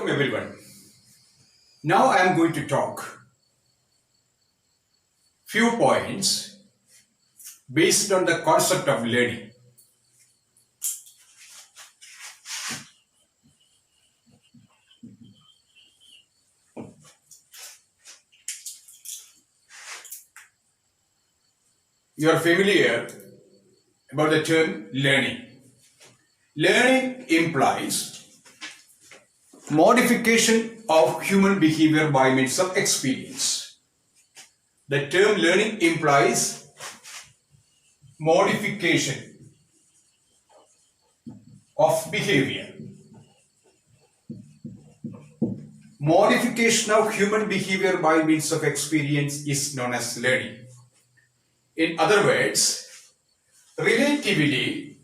everyone. Now I am going to talk few points based on the concept of learning. You are familiar about the term learning. Learning implies modification of human behavior by means of experience. The term learning implies modification of behavior. Modification of human behavior by means of experience is known as learning. In other words, relatively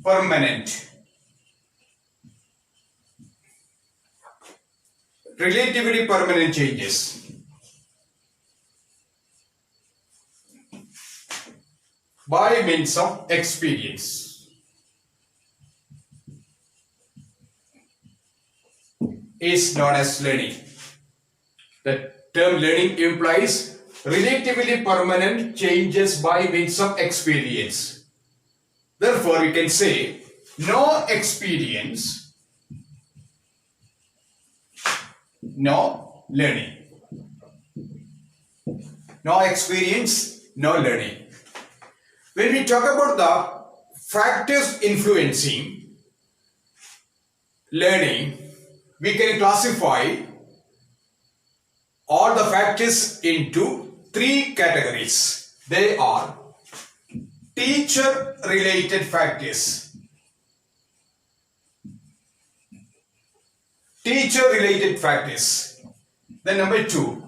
permanent changes by means of experience is known as learning. The term learning implies relatively permanent changes by means of experience. Therefore, we can say no experience, no learning. No experience, no learning. When we talk about the factors influencing learning, we can classify all the factors into three categories. They are teacher-related factors, teacher-related factors. Then number two,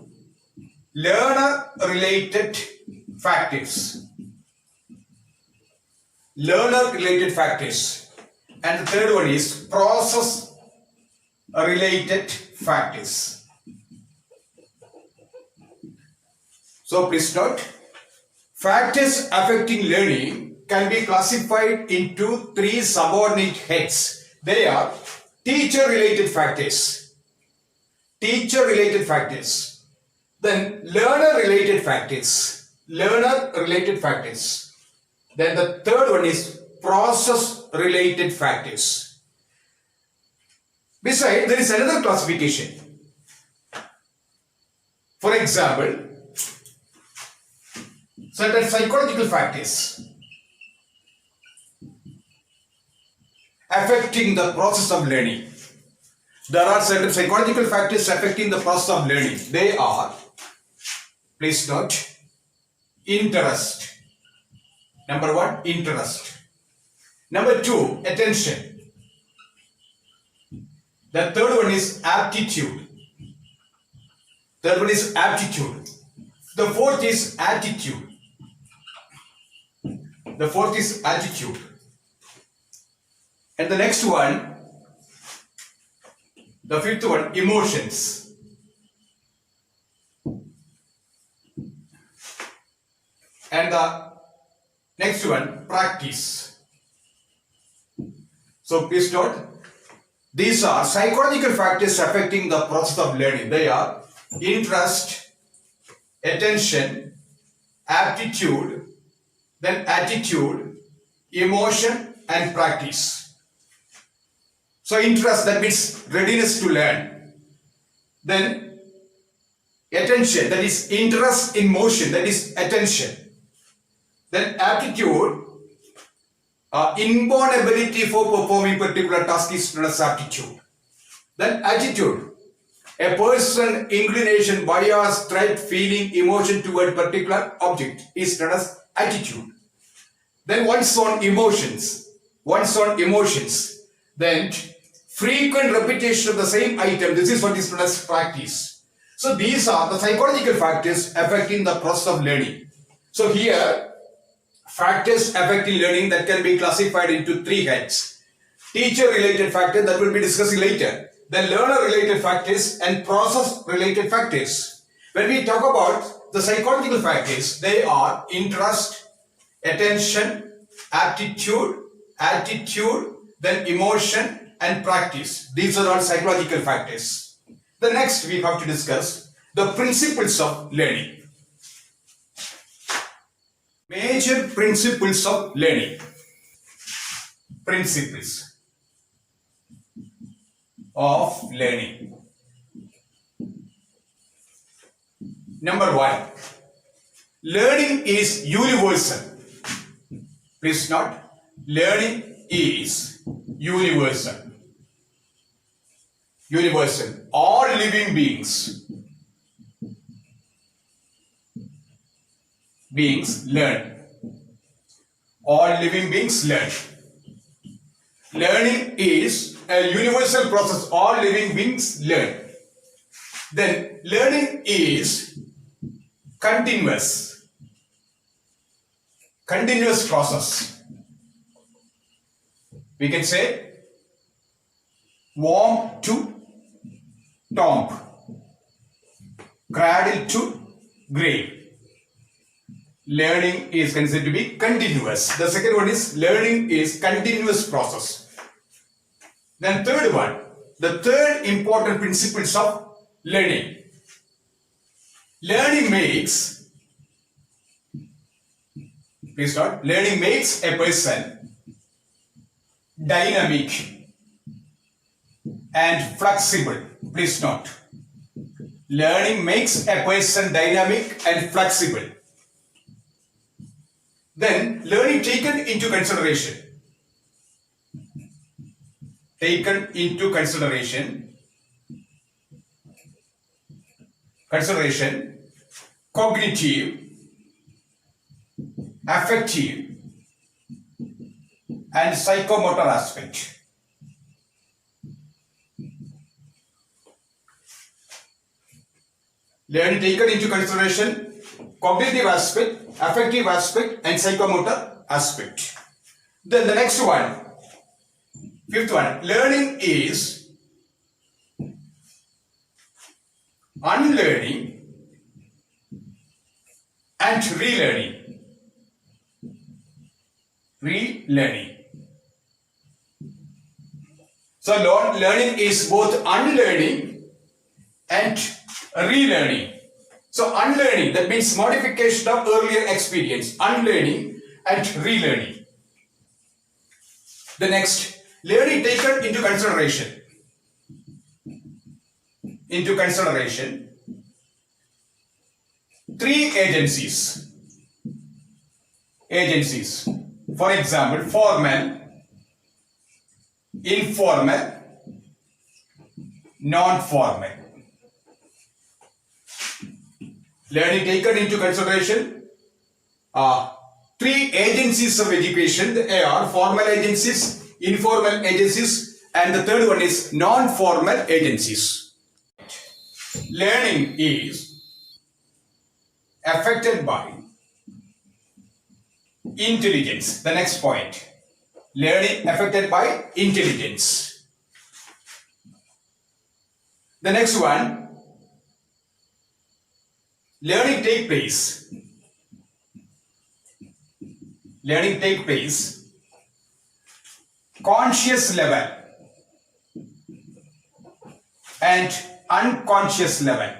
learner-related factors, learner-related factors. And the third one is process-related factors. So please note, factors affecting learning can be classified into three subordinate heads. They are teacher-related factors, teacher-related factors, then learner-related factors, learner-related factors. Then the third one is process-related factors. Besides, there is another classification. For example, certain psychological factors affecting the process of learning. There are certain psychological factors affecting the process of learning. They are, please note, interest. Number one, interest. Number two, attention. The third one is aptitude. Third one is aptitude. The fourth is attitude. The fourth is attitude. And the next one, the fifth one, emotions. And the next one, practice. So please note, these are psychological factors affecting the process of learning. They are interest, attention, aptitude, then attitude, emotion, and practice. So interest, that means readiness to learn. Then attention, that is interest in motion, that is attention. Then aptitude, inborn ability for performing particular task is known as aptitude. Then attitude, a person inclination, bias, threat, feeling, emotion toward particular object is known as attitude. Then one's own emotions, then frequent repetition of the same item, this is what is known as practice. So these are the psychological factors affecting the process of learning. So here, factors affecting learning that can be classified into three heads. Teacher-related factors that we'll be discussing later. Then learner-related factors and process-related factors. When we talk about the psychological factors, they are interest, attention, aptitude, attitude, then emotion and practice. These are all psychological factors. The next we have to discuss the principles of learning. Major principles of learning. Principles of learning. Number 1. Learning is universal. Please note, learning is universal. Universal. All living beings learn. All living beings learn. Learning is a universal process. All living beings learn. Then learning is continuous process. We can say womb to tomb, cradle to grave. Learning is considered to be continuous. The second one is learning is continuous process. Then third one, the third important principles of learning. Learning makes, please note, learning makes a person dynamic and flexible. Please note, learning makes a person dynamic and flexible. Then learning taken into consideration. Taken into consideration. Cognitive, affective, and psychomotor aspect. Learning taken into consideration, cognitive aspect, affective aspect, and psychomotor aspect. Then the next one, fifth one, learning is unlearning and relearning. So learning is both unlearning and relearning. So unlearning, that means modification of earlier experience. Unlearning and relearning. The next, learning taken into consideration. Three agencies. For example, formal, informal, non-formal. Learning taken into consideration, three agencies of education. They are formal agencies, informal agencies, and the third one is non-formal agencies. Learning is affected by intelligence. The next point. Learning affected by intelligence. The next one. Learning take place conscious level and unconscious level.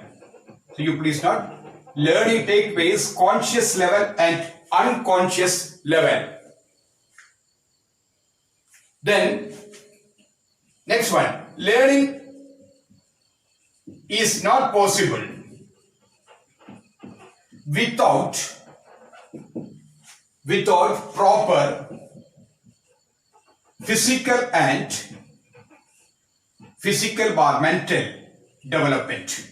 So you please note, learning take place conscious level and unconscious level. Then next one, learning is not possible without proper physical or mental development.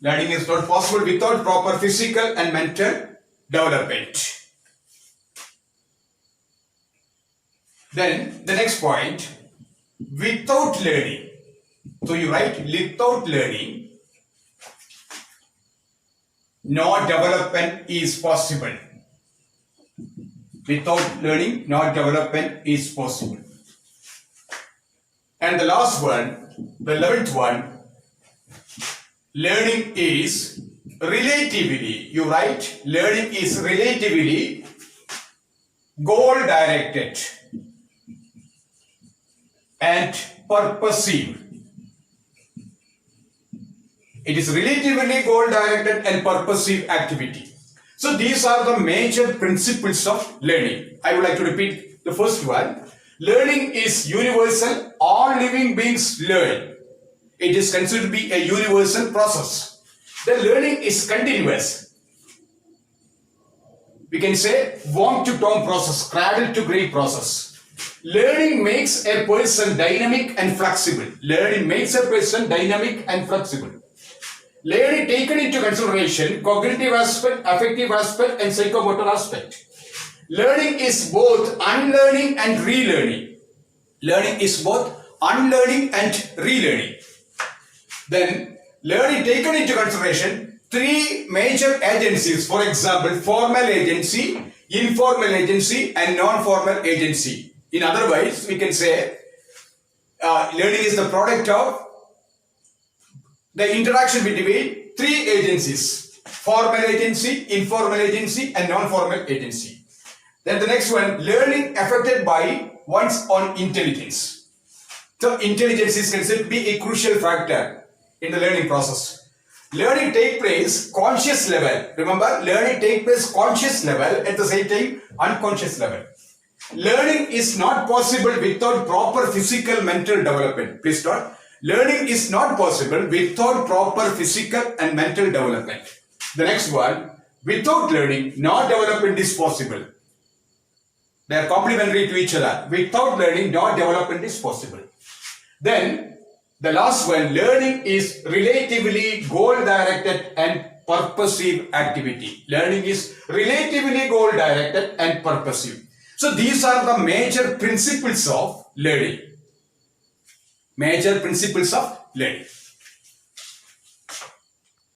Learning is not possible without proper physical and mental development. Then the next point, without learning. So you write without learning, no development is possible. Without learning, no development is possible. And the last one, the 11th one, learning is relatively, you write, learning is relatively goal directed. and purposive. It is relatively goal-directed and purposive activity. So these are the major principles of learning. I would like to repeat the first one. Learning is universal. All living beings learn. It is considered to be a universal process. The learning is continuous. We can say worm to tomb process, cradle to grave process. Learning makes a person dynamic and flexible. Learning makes a person dynamic and flexible. Learning taken into consideration cognitive aspect, affective aspect and psychomotor aspect. Learning is both unlearning and relearning. Learning is both unlearning and relearning. Then learning taken into consideration three major agencies, for example, formal agency, informal agency and non-formal agency. In other words, we can say learning is the product of the interaction between three agencies: formal agency, informal agency and non-formal agency. Then the next one, learning affected by one's own intelligence. So intelligence is considered to be a crucial factor in the learning process. Learning takes place conscious level. Remember, learning takes place conscious level, at the same time unconscious level. Learning is not possible without proper physical mental development. Please note, learning is not possible without proper physical and mental development. The next one, without learning, no development is possible. They are complementary to each other. Without learning, no development is possible. Then, the last one, learning is relatively goal-directed and purposive activity. Learning is relatively goal-directed and purposive. So, these are the major principles of learning. Major principles of learning.